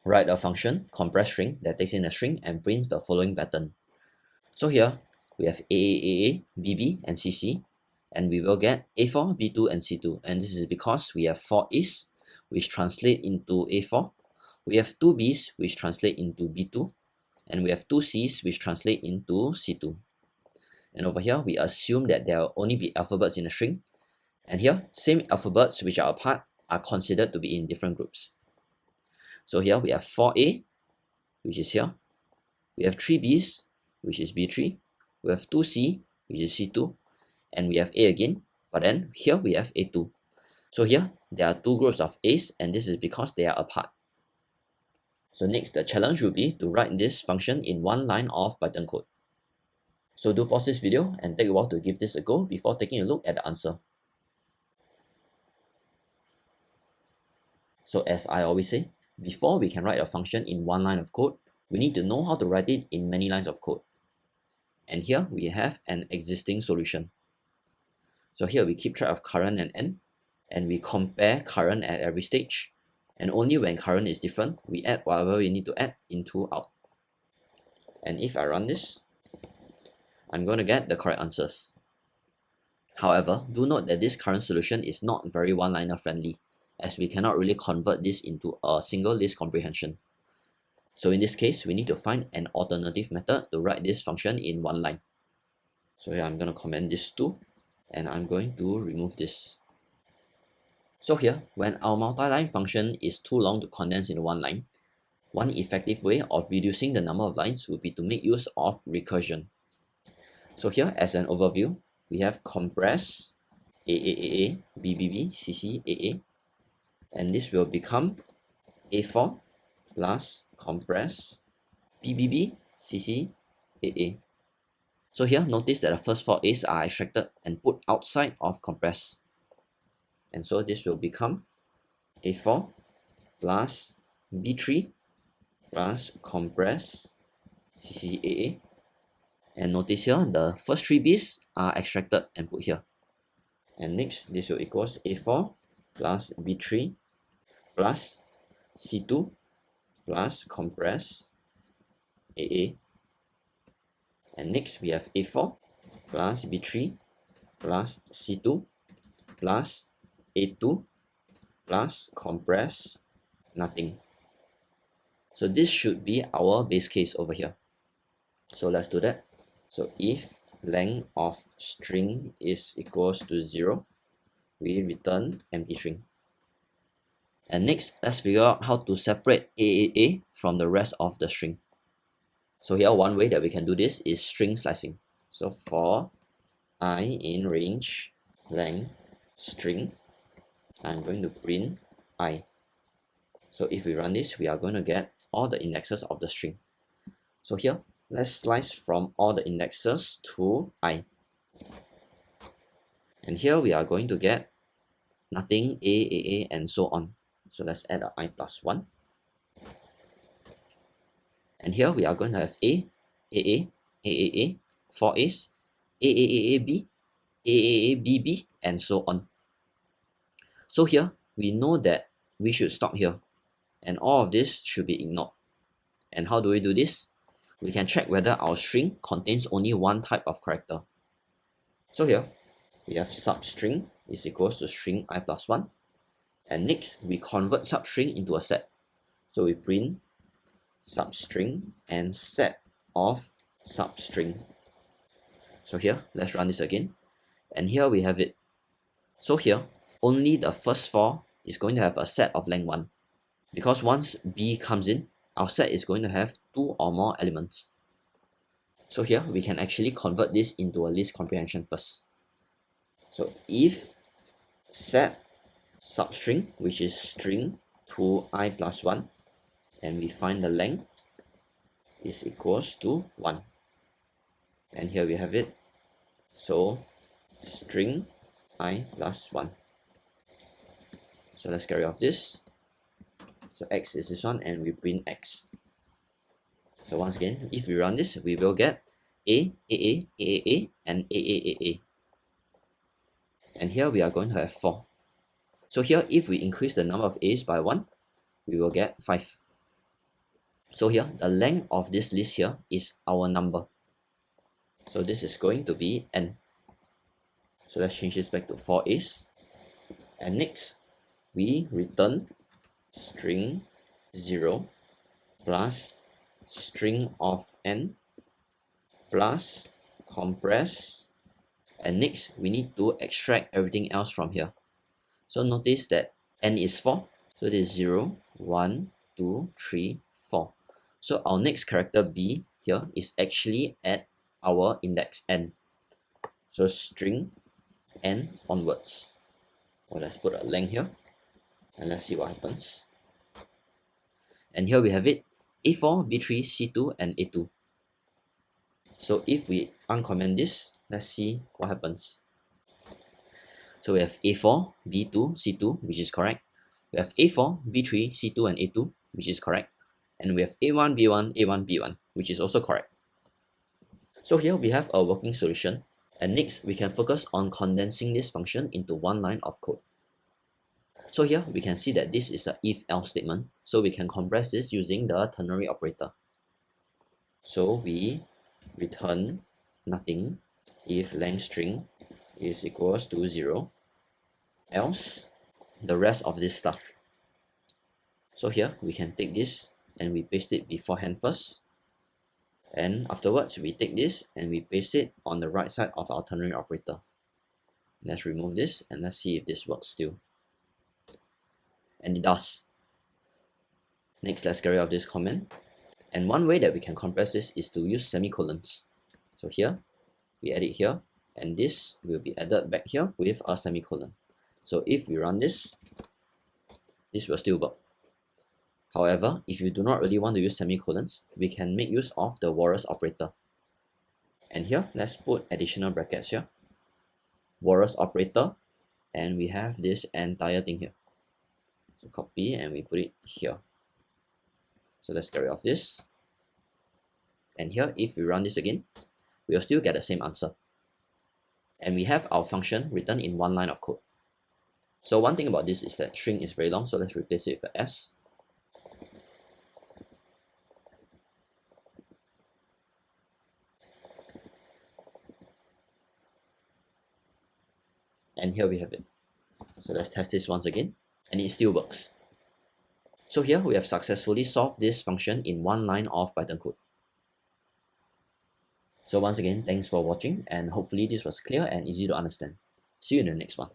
write a function, compress string, that takes in a string and prints the following pattern. So here, we have AAAA, BB, and CC, and we will get A4, B2, and C2. And this is because we have 4 A's, which translate into A4. We have 2 B's, which translate into B2. And we have 2 C's, which translate into C2. And over here, we assume that there will only be alphabets in a string. And here, same alphabets which are apart are considered to be in different groups. So here we have 4A, which is here. We have 3 B's, which is B3. We have 2C, which is C2. And we have A again, but then here we have A2. So here, there are 2 groups of A's, and this is because they are apart. So next, the challenge will be to write this function in one line of Python code. So do pause this video and take a while to give this a go before taking a look at the answer. So as I always say, before we can write a function in one line of code, we need to know how to write it in many lines of code. And here we have an existing solution. So here we keep track of current and end, and we compare current at every stage. And only when current is different, we add whatever we need to add into out. And if I run this, I'm going to get the correct answers. However, do note that this current solution is not very one-liner friendly, as we cannot really convert this into a single list comprehension. So in this case, we need to find an alternative method to write this function in one line. So here I'm going to comment this too, and I'm going to remove this. So here, when our multi-line function is too long to condense into one line, one effective way of reducing the number of lines would be to make use of recursion. So here, as an overview, we have compress AAAA, BBB, CC, AA, and this will become A4 plus compress BBB, CC, AA. So here, notice that the first 4 A's are extracted and put outside of compress. And so this will become A4 plus B3 plus compress CCAA. And notice here, the first 3 B's are extracted and put here. And next, this will equals A4 plus B3 plus C2 plus compress AA. And next, we have A4 plus B3 plus C2 plus A2 plus compress nothing. So this should be our base case over here. So let's do that. So if length of string is equals to 0, we return empty string. And next, let's figure out how to separate AAA from the rest of the string. So here, one way that we can do this is string slicing. So for I in range length string, I'm going to print I. So if we run this, we are going to get all the indexes of the string. So here, let's slice from all the indexes to I. And here we are going to get nothing, A, and so on. So let's add a I plus 1. And here we are going to have A, 4 A's, B, BB, and so on. So here, we know that we should stop here, and all of this should be ignored. And how do we do this? We can check whether our string contains only one type of character. So here, we have substring is equals to string I plus 1. And next, we convert substring into a set. So we print substring and set of substring. So here, let's run this again. And here we have it. So here, only the first 4 is going to have a set of length 1. Because once B comes in, our set is going to have 2 or more elements. So here, we can actually convert this into a list comprehension first. So if set substring, which is string to I plus 1, and we find the length is equals to 1. And here we have it. So string I plus 1. So let's carry off this. So x is this one, and we print x. So once again, if we run this, we will get A, and A. And here we are going to have 4. So here, if we increase the number of A's by 1, we will get 5. So here, the length of this list here is our number. So this is going to be n. So let's change this back to for is. And next, we return string 0 plus string of n plus compress. And next, we need to extract everything else from here. So notice that n is 4. So this is 0, 1, 2, 3, 4. So our next character b here is actually at our index n. So string n onwards. Well, let's put a length here and let's see what happens. And here we have it, A4, B3, C2, and A2. So if we uncomment this, let's see what happens. So we have A4, B2, C2, which is correct. We have A4, B3, C2, and A2, which is correct. And we have A1, B1, A1, B1, which is also correct. So here we have a working solution. And next, we can focus on condensing this function into one line of code. So here we can see that this is a if-else statement. So we can compress this using the ternary operator. So we return nothing if length string is equals to 0, else the rest of this stuff. So here we can take this and we paste it beforehand first. And afterwards, we take this and we paste it on the right side of our ternary operator. Let's remove this and let's see if this works still. And it does. Next, let's get rid of this comment. And one way that we can compress this is to use semicolons. So here, we add it here, and this will be added back here with a semicolon. So if we run this, this will still work. However, if you do not really want to use semicolons, we can make use of the Walrus operator. And here, let's put additional brackets here. Walrus operator, and we have this entire thing here. So copy and we put it here. So let's get rid of this. And here, if we run this again, we'll still get the same answer. And we have our function written in one line of code. So one thing about this is that string is very long, so let's replace it with a s. And here we have it. So let's test this once again, and it still works. So here we have successfully solved this function in one line of Python code. So once again, thanks for watching, and hopefully this was clear and easy to understand. See you in the next one.